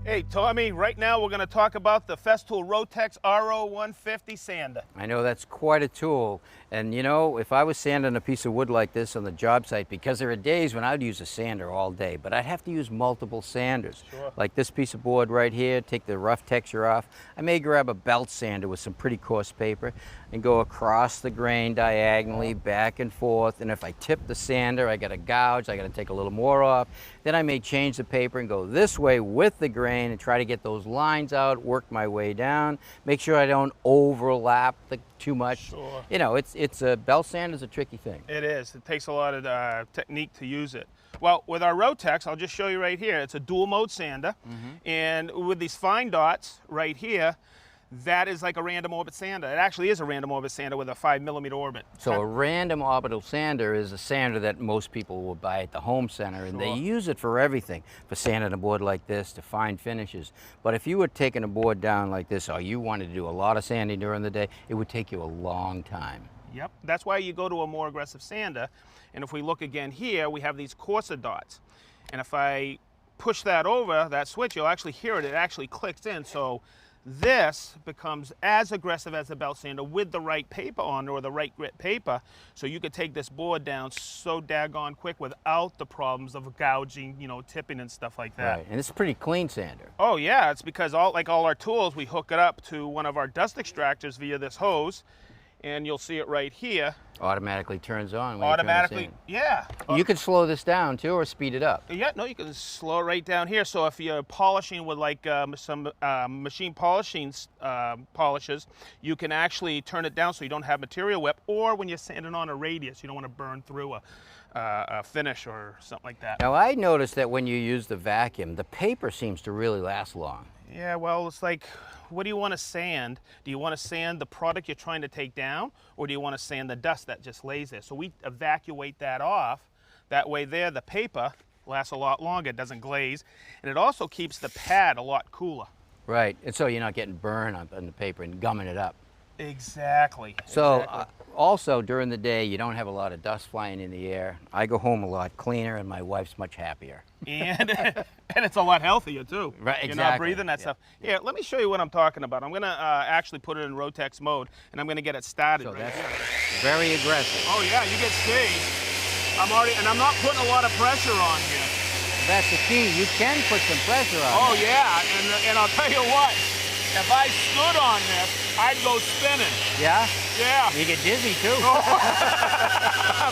Hey Tommy, right now we're going to talk about the Festool Rotex RO 150 sander. I know that's quite a tool, and you know, if I was sanding a piece of wood like this on the job site, because there are days when I'd use a sander all day, but I'd have to use multiple sanders. Sure. Like this piece of board right here, take the rough texture off. I may grab a belt sander with some pretty coarse paper and go across the grain diagonally, back and forth, and if I tip the sander, I got to gouge, I got to take a little more off. Then I may change the paper and go this way with the grain and try to get those lines out, work my way down, make sure I don't overlap too much. Sure. You know, it's a belt sander is a tricky thing. It is. It takes a lot of technique to use it. Well, with our Rotex, I'll just show you right here. It's a dual mode sander, and with these fine dots right here, that is like a random orbit sander. It actually is a random orbit sander with a 5mm orbit. So a random orbital sander is a sander that most people will buy at the home center, and they use it for everything, for sanding a board like this, to fine finishes. But if you were taking a board down like this, or you wanted to do a lot of sanding during the day, it would take you a long time. Yep, that's why you go to a more aggressive sander. And if we look again here, we have these coarser dots. And if I push that over, that switch, you'll actually hear it, it actually clicks in. So this becomes as aggressive as a belt sander with the right paper on, or the right grit paper, so you could take this board down so daggone quick without the problems of gouging, you know, tipping and stuff like that. Right, and it's a pretty clean sander. Oh yeah, it's because all our tools, we hook it up to one of our dust extractors via this hose, and you'll see it right here. Automatically turns on when Automatically, you turn the yeah. sander. You can slow this down too, or speed it up. Yeah, no, you can slow it right down here. So if you're polishing with like some machine polishing polishes, you can actually turn it down so you don't have material whip. Or when you're sanding on a radius, you don't want to burn through a finish or something like that. Now I noticed that when you use the vacuum, the paper seems to really last long. Yeah, well, it's like, what do you want to sand? Do you want to sand the product you're trying to take down, or do you want to sand the dust that just lays there? So we evacuate that off. That way there, the paper lasts a lot longer, it doesn't glaze, and it also keeps the pad a lot cooler. Right, and so you're not getting burned on the paper and gumming it up. Exactly. So exactly. Also during the day, you don't have a lot of dust flying in the air. I go home a lot cleaner, and my wife's much happier. And it's a lot healthier too. Right, exactly. You're not breathing that stuff. Yeah, let me show you what I'm talking about. I'm gonna actually put it in Rotex mode, and I'm gonna get it started. So right that's here. very aggressive. Oh yeah, you get staged. I'm not putting a lot of pressure on here. That's the key. You can put some pressure on. Oh yeah, and I'll tell you what, if I stood on this, I'd go spinning. Yeah? Yeah. You get dizzy too.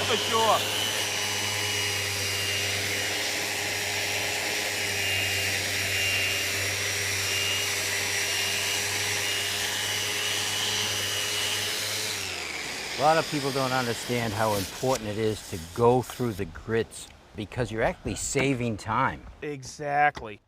For sure. A lot of people don't understand how important it is to go through the grits, because you're actually saving time. Exactly.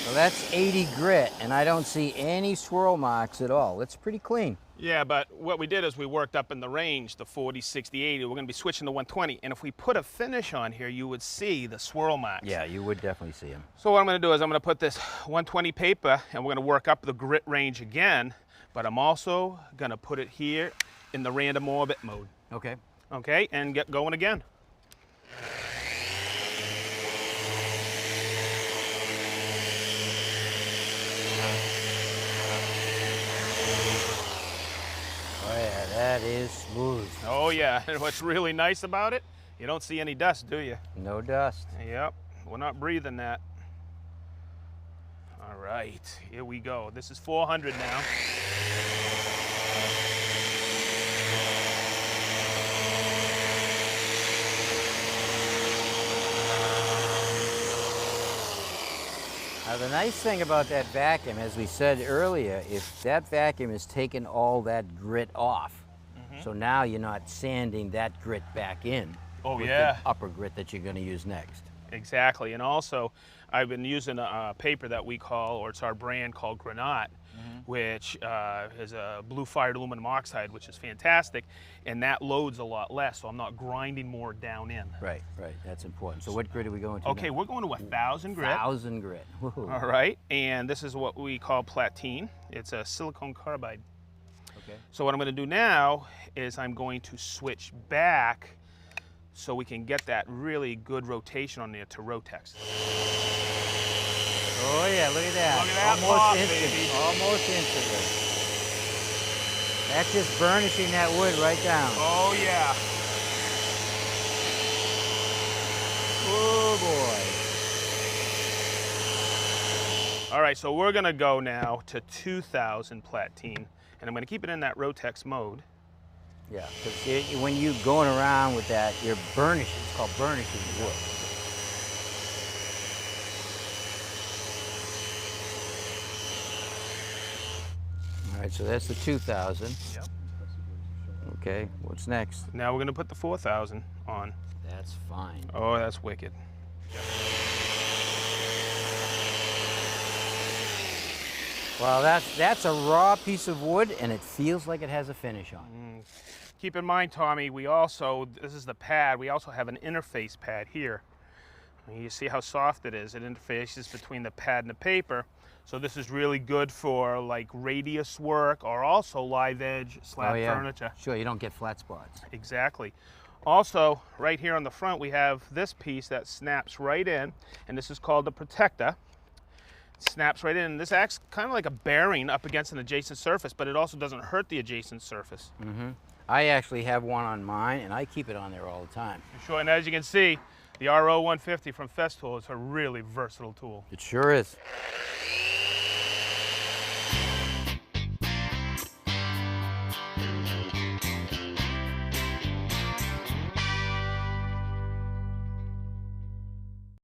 So that's 80 grit, and I don't see any swirl marks at all. It's pretty clean. Yeah, but what we did is we worked up in the range, the 40, 60, 80. We're going to be switching to 120. And if we put a finish on here, you would see the swirl marks. Yeah, you would definitely see them. So what I'm going to do is I'm going to put this 120 paper, and we're going to work up the grit range again. But I'm also going to put it here in the random orbit mode. Okay. Okay, and get going again. Oh yeah, that is smooth. Oh yeah, and what's really nice about it, you don't see any dust, do you? No dust. Yep, we're not breathing that. All right, here we go. This is 400 now. Now the nice thing about that vacuum, as we said earlier, if that vacuum is taking all that grit off, so now you're not sanding that grit back in. Oh with yeah. the upper grit that you're going to use next. Exactly, and also I've been using a paper that we call, or it's our brand called Granat, which is a blue fired aluminum oxide, which is fantastic, and that loads a lot less, so I'm not grinding more down in. Right, that's important. So what grit are we going to Okay, now? we're going to 1,000 grit. 1,000 grit. Woohoo. All right, and this is what we call platine. It's a silicon carbide. Okay. So what I'm going to do now is I'm going to switch back so we can get that really good rotation on there to Rotex. Oh yeah, look at that. Look at that Almost pop, instant. baby. Almost instantly. That's just burnishing that wood right down. Oh yeah. Oh boy. All right, so we're going to go now to 2,000 platine, and I'm going to keep it in that Rotex mode. Yeah, because when you're going around with that, you're burnishing. It's called burnishing wood. All right, so that's the 2,000. Yep. Okay, what's next? Now we're going to put the 4,000 on. That's fine. Oh, that's wicked. Well, that's a raw piece of wood, and it feels like it has a finish on it. Keep in mind, Tommy, we also, this is the pad, we also have an interface pad here. You see how soft it is. It interfaces between the pad and the paper. So this is really good for like radius work or also live edge slab furniture. Sure, you don't get flat spots. Exactly. Also, right here on the front, we have this piece that snaps right in, and this is called the protector. It snaps right in, and this acts kind of like a bearing up against an adjacent surface, but it also doesn't hurt the adjacent surface. I actually have one on mine, and I keep it on there all the time. Sure, and as you can see, the RO 150 from Festool is a really versatile tool. It sure is.